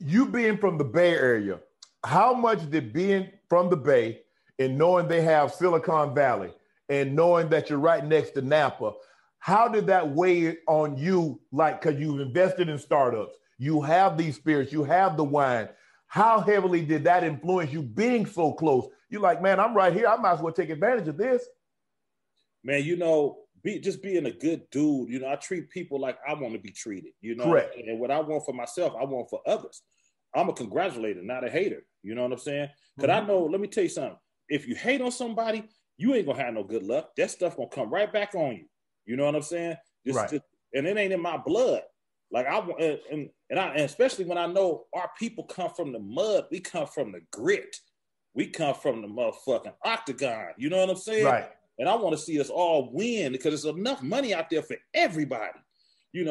you being from the Bay Area, how much did being from the Bay and knowing they have Silicon Valley and knowing that you're right next to Napa, how did that weigh on you? Like, because you've invested in startups, you have these spirits, you have the wine. How heavily did that influence you being so close? You're like, man, I'm right here. I might as well take advantage of this. Man, just being a good dude, I treat people like I want to be treated, Correct. And what I want for myself, I want for others. I'm a congratulator, not a hater. You know what I'm saying? Because I know, let me tell you something. If you hate on somebody, you ain't going to have no good luck. That stuff going to come right back on you. You know what I'm saying? And it ain't in my blood. Like and especially when I know our people come from the mud, we come from the grit. We come from the motherfucking octagon. You know what I'm saying? Right. And I want to see us all win because there's enough money out there for everybody.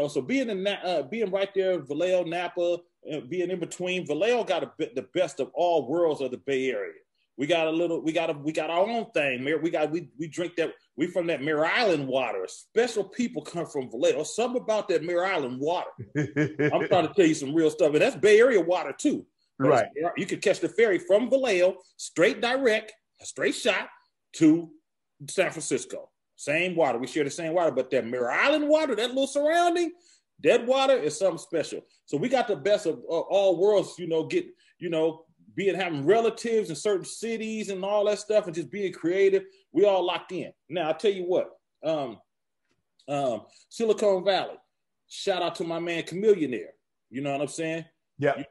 So being right there, Vallejo, Napa, and being in between, Vallejo got the best of all worlds of the Bay Area. We got our own thing. We drink that. We from that Mare Island water. Special people come from Vallejo. Something about that Mare Island water. I'm trying to tell you some real stuff, and that's Bay Area water too. Right. You can catch the ferry from Vallejo, straight direct, a straight shot to San Francisco. Same water. We share the same water, but that Mare Island water, that little surrounding, that water is something special. So we got the best of all worlds. Having relatives in certain cities and all that stuff, and just being creative. We all locked in. Now I'll tell you what. Silicon Valley. Shout out to my man Chameleonaire. You know what I'm saying? Yeah.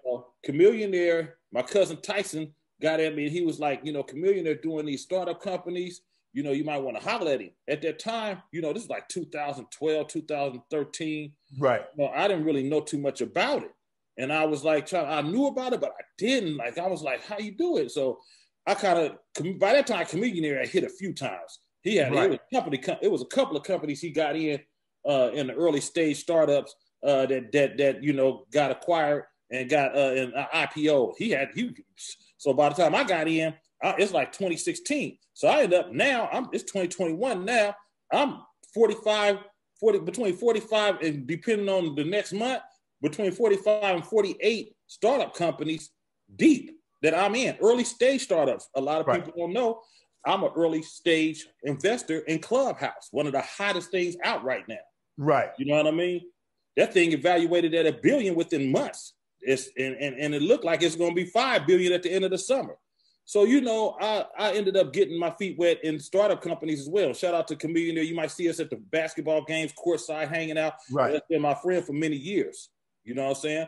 Chameleonaire. My cousin Tyson got at me, and he was like, Chameleonaire doing these startup companies. You might want to holler at him. At that time, this is like 2012, 2013. Right. I didn't really know too much about it. And I was like, I knew about it, but I didn't. Like, I was like, how you do it? So I by that time, Chameleonaire had hit a few times. He had, it was a couple of companies he got in the early stage startups that got acquired and got an IPO. So by the time I got in, it's like 2016. So I ended up it's 2021 now. I'm 45, between 45 and depending on the next month, between 45 and 48 startup companies deep that I'm in. Early stage startups. A lot of people don't know I'm an early stage investor in Clubhouse, one of the hottest things out right now. Right. You know what I mean? That thing evaluated at $1 billion within months. And it looked like it's going to be $5 billion at the end of the summer. So, I ended up getting my feet wet in startup companies as well. Shout out to Chameleonaire. You might see us at the basketball games, courtside, hanging out. Right. That's been my friend for many years. You know what I'm saying?